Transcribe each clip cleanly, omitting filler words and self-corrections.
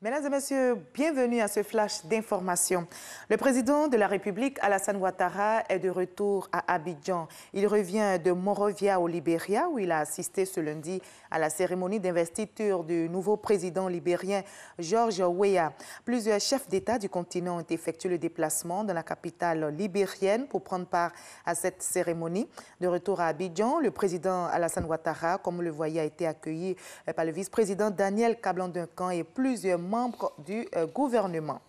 Mesdames et messieurs, bienvenue à ce flash d'information. Le président de la République, Alassane Ouattara, est de retour à Abidjan. Il revient de Monrovia au Libéria, où il a assisté ce lundi à la cérémonie d'investiture du nouveau président libérien, George Weah. Plusieurs chefs d'État du continent ont effectué le déplacement dans la capitale libérienne pour prendre part à cette cérémonie. De retour à Abidjan, le président Alassane Ouattara, comme vous le voyez, a été accueilli par le vice-président Daniel Kablan-Duncan et plusieurs membres du gouvernement.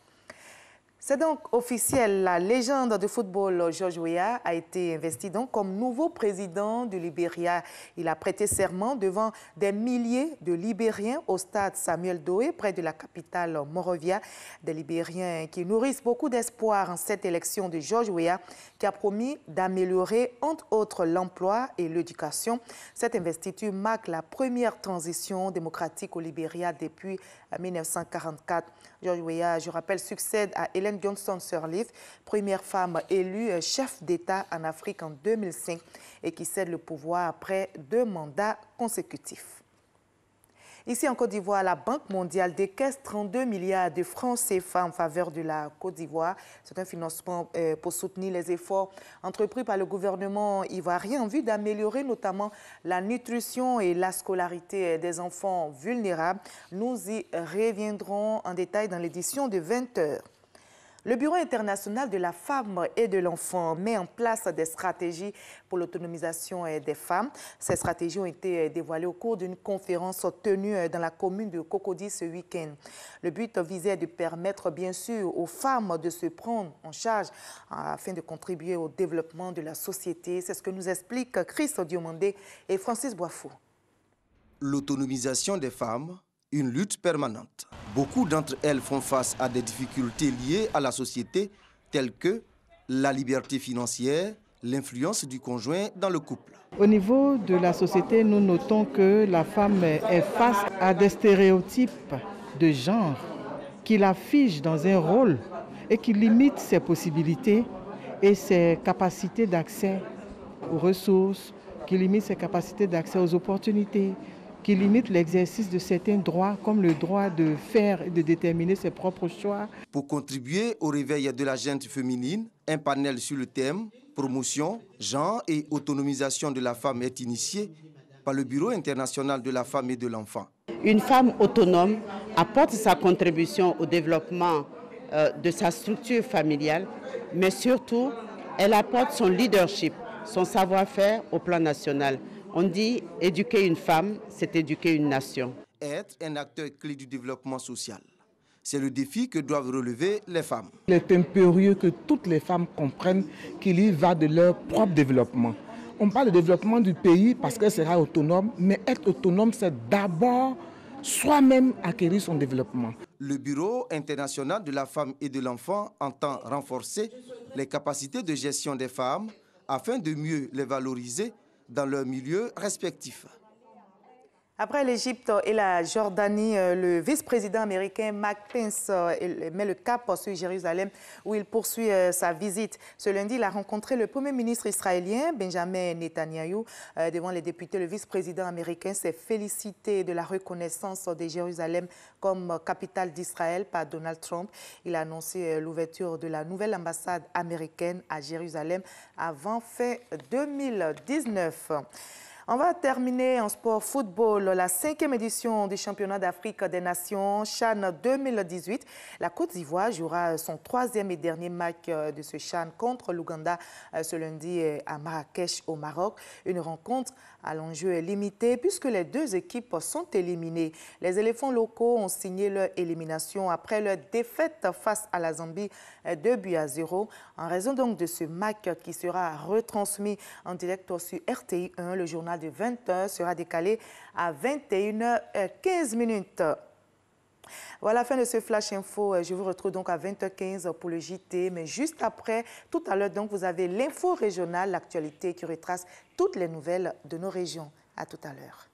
C'est donc officiel, la légende de football George Weah a été investi donc comme nouveau président du Libéria. Il a prêté serment devant des milliers de Libériens au stade Samuel Doe, près de la capitale Monrovia. Des Libériens qui nourrissent beaucoup d'espoir en cette élection de George Weah, qui a promis d'améliorer entre autres l'emploi et l'éducation. Cette investiture marque la première transition démocratique au Libéria depuis 1944. George Weah, je rappelle, succède à Ellen Johnson Sirleaf, première femme élue chef d'État en Afrique en 2005 et qui cède le pouvoir après 2 mandats consécutifs. Ici en Côte d'Ivoire, la Banque mondiale décaisse 32 milliards de francs CFA en faveur de la Côte d'Ivoire. C'est un financement pour soutenir les efforts entrepris par le gouvernement ivoirien en vue d'améliorer notamment la nutrition et la scolarité des enfants vulnérables. Nous y reviendrons en détail dans l'édition de 20 h. Le Bureau international de la femme et de l'enfant met en place des stratégies pour l'autonomisation des femmes. Ces stratégies ont été dévoilées au cours d'une conférence tenue dans la commune de Cocody ce week-end. Le but visait de permettre bien sûr aux femmes de se prendre en charge afin de contribuer au développement de la société. C'est ce que nous expliquent Chris Diomandé et Francis Boifou. L'autonomisation des femmes, une lutte permanente. Beaucoup d'entre elles font face à des difficultés liées à la société, telles que la liberté financière, l'influence du conjoint dans le couple. Au niveau de la société, nous notons que la femme est face à des stéréotypes de genre qui la figent dans un rôle et qui limitent ses possibilités et ses capacités d'accès aux ressources, qui limitent ses capacités d'accès aux opportunités, qui limite l'exercice de certains droits, comme le droit de faire et de déterminer ses propres choix. Pour contribuer au réveil de la gente féminine, un panel sur le thème « Promotion, genre et autonomisation de la femme » est initié par le Bureau international de la femme et de l'enfant. Une femme autonome apporte sa contribution au développement de sa structure familiale, mais surtout, elle apporte son leadership, son savoir-faire au plan national. On dit éduquer une femme, c'est éduquer une nation. Être un acteur clé du développement social, c'est le défi que doivent relever les femmes. Il est impérieux que toutes les femmes comprennent qu'il y va de leur propre développement. On parle de développement du pays parce qu'elle sera autonome, mais être autonome, c'est d'abord soi-même acquérir son développement. Le Bureau international de la femme et de l'enfant entend renforcer les capacités de gestion des femmes afin de mieux les valoriser dans leurs milieux respectifs. Après l'Égypte et la Jordanie, le vice-président américain Mike Pence met le cap sur Jérusalem où il poursuit sa visite. Ce lundi, il a rencontré le premier ministre israélien Benjamin Netanyahou. Devant les députés, le vice-président américain s'est félicité de la reconnaissance de Jérusalem comme capitale d'Israël par Donald Trump. Il a annoncé l'ouverture de la nouvelle ambassade américaine à Jérusalem avant fin 2019. On va terminer en sport football, la 5e édition du championnat d'Afrique des Nations, CHAN 2018. La Côte d'Ivoire jouera son 3e et dernier match de ce CHAN contre l'Ouganda ce lundi à Marrakech au Maroc. Une rencontre à l'enjeu limité puisque les 2 équipes sont éliminées. Les éléphants locaux ont signé leur élimination après leur défaite face à la Zambie 2-0. En raison donc de ce match qui sera retransmis en direct sur RTI 1, le journal de 20 h sera décalé à 21h15. Voilà la fin de ce Flash Info. Je vous retrouve donc à 20h15 pour le JT. Mais juste après, tout à l'heure, donc, vous avez l'info régionale, l'actualité qui retrace toutes les nouvelles de nos régions. À tout à l'heure.